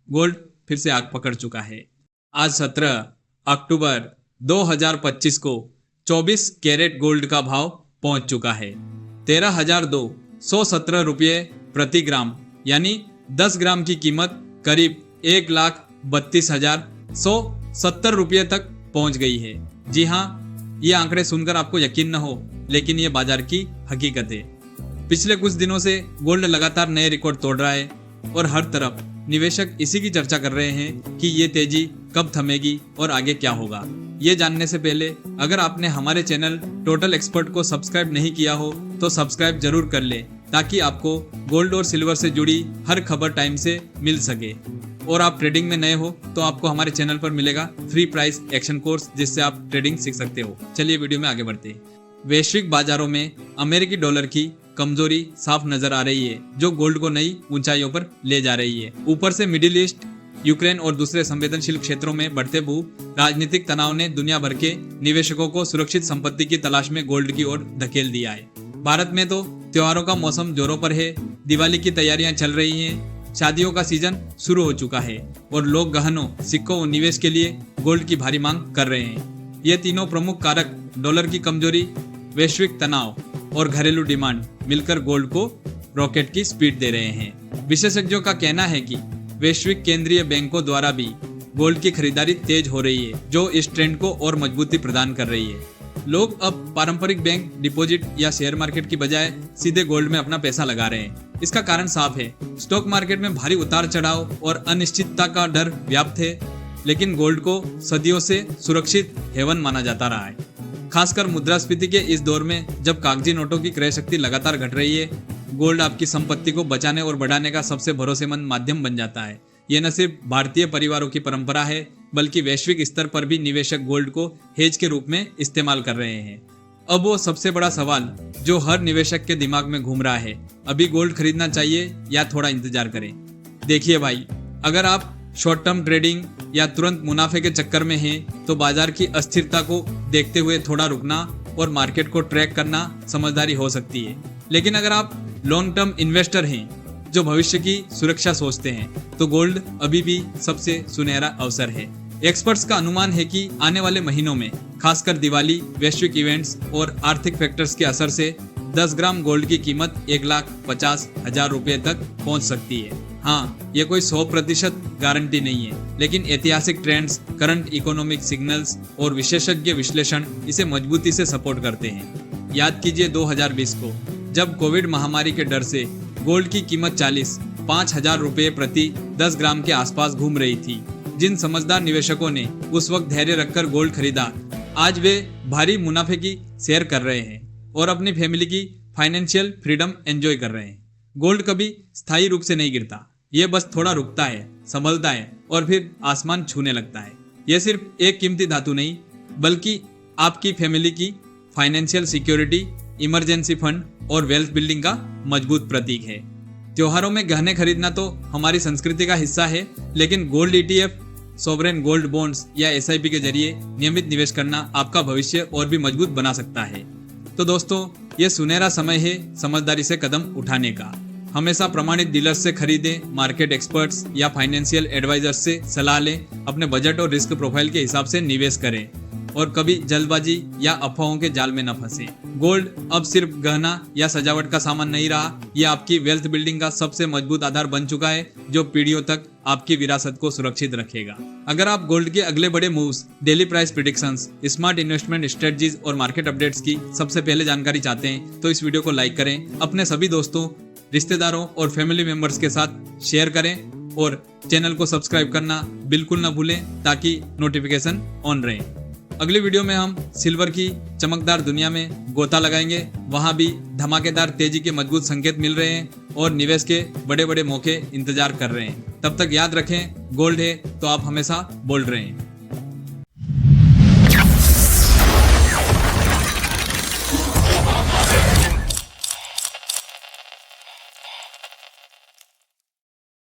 Gold फिर से आग पकड़ चुका है। आज 17 अक्टूबर 2025 को 24 कैरेट गोल्ड का भाव पहुंच चुका है 13,217 रुपये प्रति ग्राम, यानी 10 ग्राम की कीमत करीब 1,32,170 रुपये तक पहुंच गई है। जी हाँ, ये आंकड़े सुनकर आपको यकीन न हो, लेकिन ये बाजार की हकीकत है। पिछले कुछ दिनों से गोल्ड लगातार नए रिकॉर्ड तोड़ रहा है और हर तरफ निवेशक इसी की चर्चा कर रहे हैं कि ये तेजी कब थमेगी और आगे क्या होगा। ये जानने से पहले अगर आपने हमारे चैनल टोटल एक्सपर्ट को सब्सक्राइब नहीं किया हो तो सब्सक्राइब जरूर कर ले, ताकि आपको गोल्ड और सिल्वर से जुड़ी हर खबर टाइम से मिल सके। और आप ट्रेडिंग में नए हो तो आपको हमारे चैनल पर मिलेगा फ्री प्राइस एक्शन कोर्स, जिससे आप ट्रेडिंग सीख सकते हो। चलिए वीडियो में आगे बढ़ते हैं। वैश्विक बाजारों में अमेरिकी डॉलर की कमजोरी साफ नजर आ रही है, जो गोल्ड को नई ऊंचाइयों पर ले जा रही है। ऊपर से मिडिल ईस्ट, यूक्रेन और दूसरे संवेदनशील क्षेत्रों में बढ़ते भू राजनीतिक तनाव ने दुनिया भर के निवेशकों को सुरक्षित संपत्ति की तलाश में गोल्ड की ओर धकेल दिया है। भारत में तो त्योहारों का मौसम जोरों पर है, दिवाली की तैयारियां चल रही हैं, शादियों का सीजन शुरू हो चुका है और लोग गहनों, सिक्कों और निवेश के लिए गोल्ड की भारी मांग कर रहे हैं। ये तीनों प्रमुख कारक, डॉलर की कमजोरी, वैश्विक तनाव और घरेलू डिमांड, मिलकर गोल्ड को रॉकेट की स्पीड दे रहे हैं। विशेषज्ञों का कहना है कि वैश्विक केंद्रीय बैंकों द्वारा भी गोल्ड की खरीदारी तेज हो रही है, जो इस ट्रेंड को और मजबूती प्रदान कर रही है। लोग अब पारंपरिक बैंक डिपॉजिट या शेयर मार्केट की बजाय सीधे गोल्ड में अपना पैसा लगा रहे हैं। इसका कारण साफ है, स्टॉक मार्केट में भारी उतार चढ़ाव और अनिश्चितता का डर व्याप्त है, लेकिन गोल्ड को सदियों से सुरक्षित हेवन माना जाता रहा है। खासकर मुद्रास्फीति के इस दौर में, जब कागजी नोटों की क्रय शक्ति लगातार घट रही है, गोल्ड आपकी संपत्ति को बचाने और बढ़ाने का सबसे भरोसेमंद माध्यम बन जाता है। यह न सिर्फ भारतीय परिवारों की परंपरा है, बल्कि वैश्विक स्तर पर भी निवेशक गोल्ड को हेज के रूप में इस्तेमाल कर रहे हैं। अब वो सबसे बड़ा सवाल जो हर निवेशक के दिमाग में घूम रहा है, अभी गोल्ड खरीदना चाहिए या थोड़ा इंतजार करें। देखिए भाई, अगर आप शॉर्ट टर्म ट्रेडिंग या तुरंत मुनाफे के चक्कर में हैं, तो बाजार की अस्थिरता को देखते हुए थोड़ा रुकना और मार्केट को ट्रैक करना समझदारी हो सकती है। लेकिन अगर आप लॉन्ग टर्म इन्वेस्टर हैं जो भविष्य की सुरक्षा सोचते हैं, तो गोल्ड अभी भी सबसे सुनहरा अवसर है। एक्सपर्ट्स का अनुमान है कि आने वाले महीनों में, खासकर दिवाली, वैश्विक इवेंट्स और आर्थिक फैक्टर्स के असर से 10 ग्राम गोल्ड की कीमत 1,50,000 रुपये तक पहुंच सकती है। हाँ, ये कोई 100% गारंटी नहीं है, लेकिन ऐतिहासिक ट्रेंड्स, करंट इकोनॉमिक सिग्नल्स और विशेषज्ञ विश्लेषण इसे मजबूती से सपोर्ट करते हैं। याद कीजिए 2020 को, जब कोविड महामारी के डर से गोल्ड की कीमत 45,000 रुपये प्रति 10 ग्राम के आसपास घूम रही थी। जिन समझदार निवेशकों ने उस वक्त धैर्य रखकर गोल्ड खरीदा, आज वे भारी मुनाफे की शेयर कर रहे हैं और अपनी फैमिली की फाइनेंशियल फ्रीडम एंजॉय कर रहे हैं। गोल्ड कभी स्थायी रूप से नहीं गिरता, ये बस थोड़ा रुकता है, संभलता है और फिर आसमान छूने लगता है। यह सिर्फ एक कीमती धातु नहीं, बल्कि आपकी फैमिली की फाइनेंशियल सिक्योरिटी, इमरजेंसी फंड और वेल्थ बिल्डिंग का मजबूत प्रतीक है। त्योहारों में गहने खरीदना तो हमारी संस्कृति का हिस्सा है, लेकिन gold ETF, sovereign gold bonds या SIP के जरिए नियमित निवेश करना आपका भविष्य और भी मजबूत बना सकता है। तो दोस्तों, ये सुनहरा समय है समझदारी से कदम उठाने का। हमेशा प्रमाणित डीलर्स से खरीदें, मार्केट एक्सपर्ट्स या फाइनेंशियल एडवाइजर्स से सलाह लें, अपने बजट और रिस्क प्रोफाइल के हिसाब से निवेश करें और कभी जल्दबाजी या अफवाहों के जाल में न फंसे। गोल्ड अब सिर्फ गहना या सजावट का सामान नहीं रहा, यह आपकी वेल्थ बिल्डिंग का सबसे मजबूत आधार बन चुका है, जो पीढ़ियों तक आपकी विरासत को सुरक्षित रखेगा। अगर आप गोल्ड के अगले बड़े moves, daily price predictions, smart investment strategies और मार्केट अपडेट्स की सबसे पहले जानकारी चाहते हैं, तो इस वीडियो को लाइक करें, अपने सभी दोस्तों, रिश्तेदारों और फैमिली मेंबर्स के साथ शेयर करें और चैनल को सब्सक्राइब करना बिल्कुल न भूलें, ताकि नोटिफिकेशन ऑन रहे। अगली वीडियो में हम सिल्वर की चमकदार दुनिया में गोता लगाएंगे। वहां भी धमाकेदार तेजी के मजबूत संकेत मिल रहे हैं और निवेश के बड़े बड़े मौके इंतजार कर रहे हैं। तब तक याद रखें, गोल्ड है तो आप हमेशा बोल्ड रहें।